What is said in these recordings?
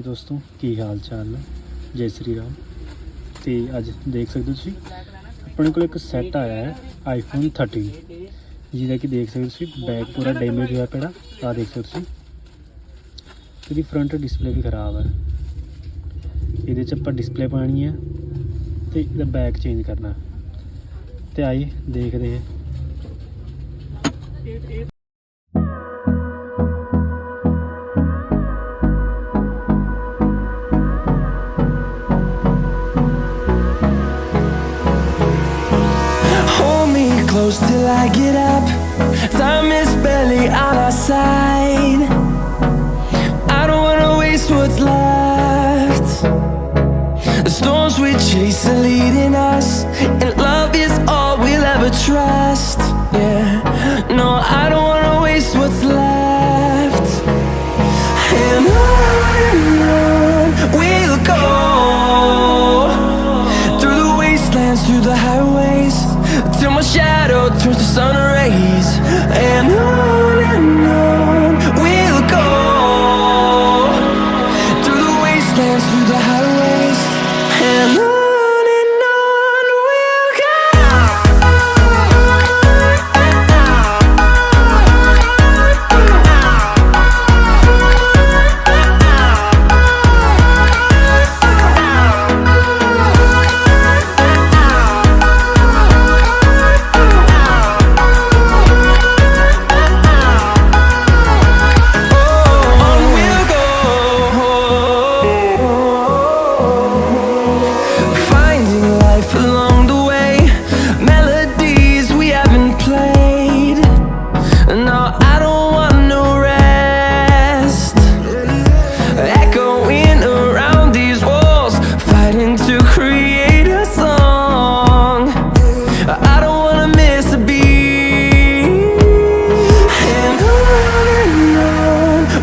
ਦੋਸਤੋ ਕੀ ਹਾਲ ਚਾਲ ਹੈ। ਜੈ ਸ਼੍ਰੀ ਰਾਮ। ਤੇ ਅੱਜ ਦੇਖ ਸਕਦੇ ਹੋ ਤੁਸੀਂ ਆਪਣੇ ਕੋਲ ਇੱਕ ਸੈੱਟ ਆਇਆ ਹੈ iPhone 13 ਜਿਹਦਾ ਕਿ ਦੇਖ ਸਕਦੇ ਹੋ ਤੁਸੀਂ ਬੈਕ ਪੂਰਾ ਡੈਮੇਜ ਹੋਇਆ ਪਿਆ। ਆ ਦੇਖ ਸਕਦੇ ਤੁਸੀਂ ਇਹਦੀ ਫਰੰਟ ਡਿਸਪਲੇ ਵੀ ਖਰਾਬ ਹੈ। ਇਹਦੇ 'ਚ ਆਪਾਂ ਡਿਸਪਲੇ ਪਾਣੀ ਹੈ ਤੇ ਇਹਦਾ ਬੈਕ ਚੇਂਜ ਕਰਨਾ। ਤੇ ਆइए देखते हैं। Close till I get up. Time is barely on our side. I don't wanna waste what's left. The storms we chase are leading us, and love is all we'll ever trust. Yeah, no, I don't wanna waste what's left. And on we'll go, through the wastelands, through the highways, till my shadow turns to sun rays. And on we'll go, through the wastelands, through the highways. And on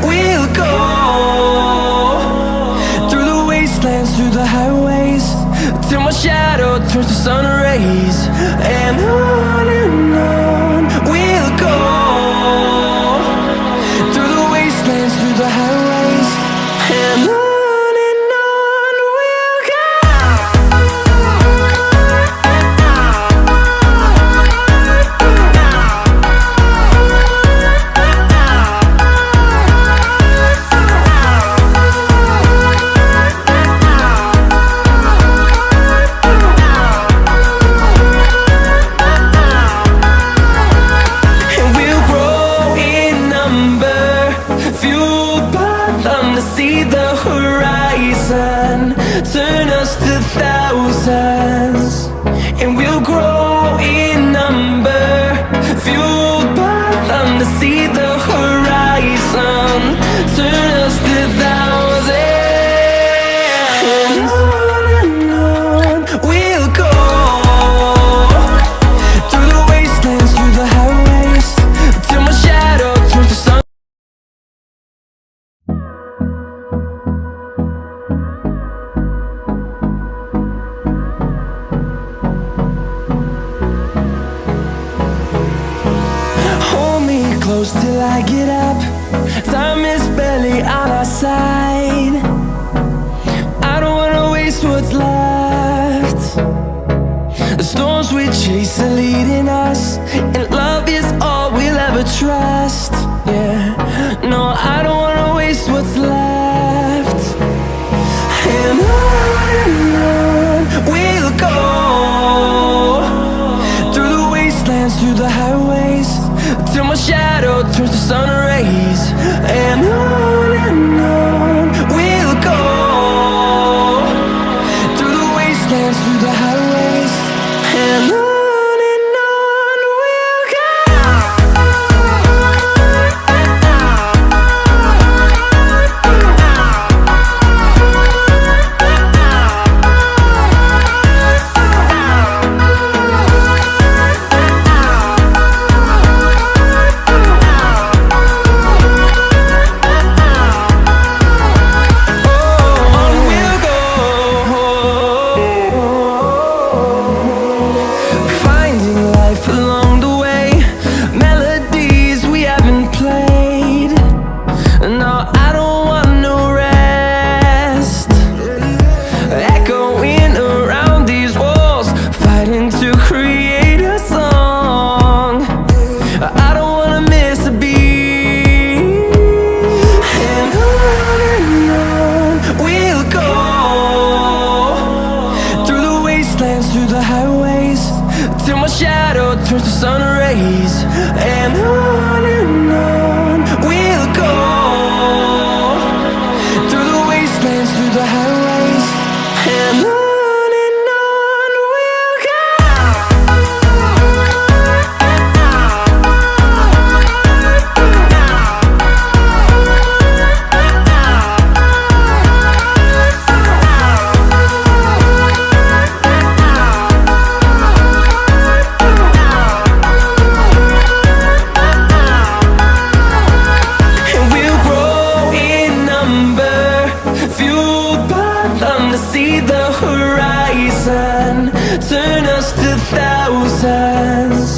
we'll go. Through the highways, till my shadow turns to sun rays. And on we'll go, through the wastelands, through the highways. And on we'll go. See the horizon, turn us to thousands, and we'll grow in number, fueled by them. To see the horizon, turn us to thousands, and on we'll go, through the wastelands, through the highways, till my shadow turns to sun. Close till I get up. Time is barely on our side. I don't wanna waste what's left. The storms we chase are leading us, and love is all we'll ever trust. Yeah, no, I don't wanna waste what's left. And on we'll go, through the wastelands, through the highways, till my shadow turns to sun rays. And on we'll the highways, and on we'll go. And we'll grow in number, fueled by them to see the horizon, turn us to thousands.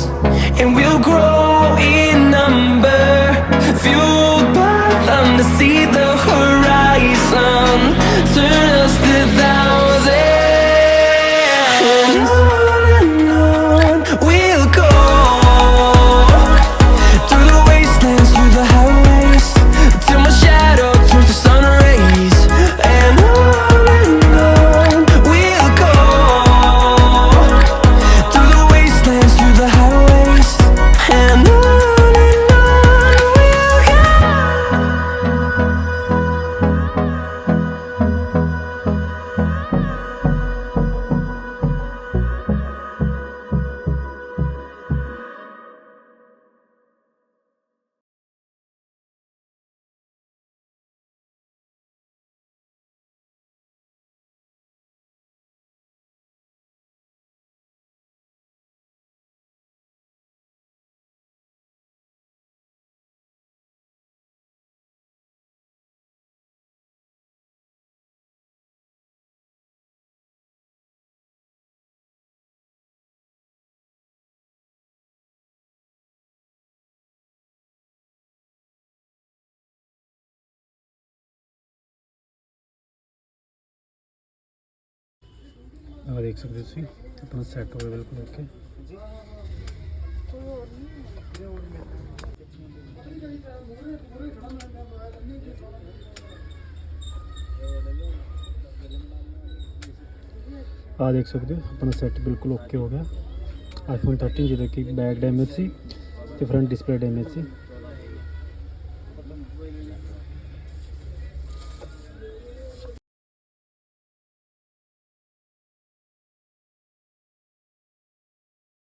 And we'll grow in number, fueled by them to see the horizon, turn us to thousands. And on we'll go, through the wastelands, through the highways, till my shadow turns to sun rays. And on we'll go, through the wastelands, through the highways, and on we'll go. ਆ ਦੇਖ ਸਕਦੇ ਹੋ ਤੁਸੀਂ ਆਪਣਾ set ਹੋ ਗਿਆ ਬਿਲਕੁਲ okay. ਆ ਦੇਖ ਸਕਦੇ ਹੋ ਆਪਣਾ ਸੈੱਟ ਬਿਲਕੁਲ ਓਕੇ ਹੋ ਗਿਆ। iPhone 13 ਜਿਹਦਾ ਕਿ ਬੈਕ ਡੈਮੇਜ ਸੀ ਤੇ ਫਰੰਟ ਡਿਸਪਲੇ ਡੈਮੇਜ ਸੀ।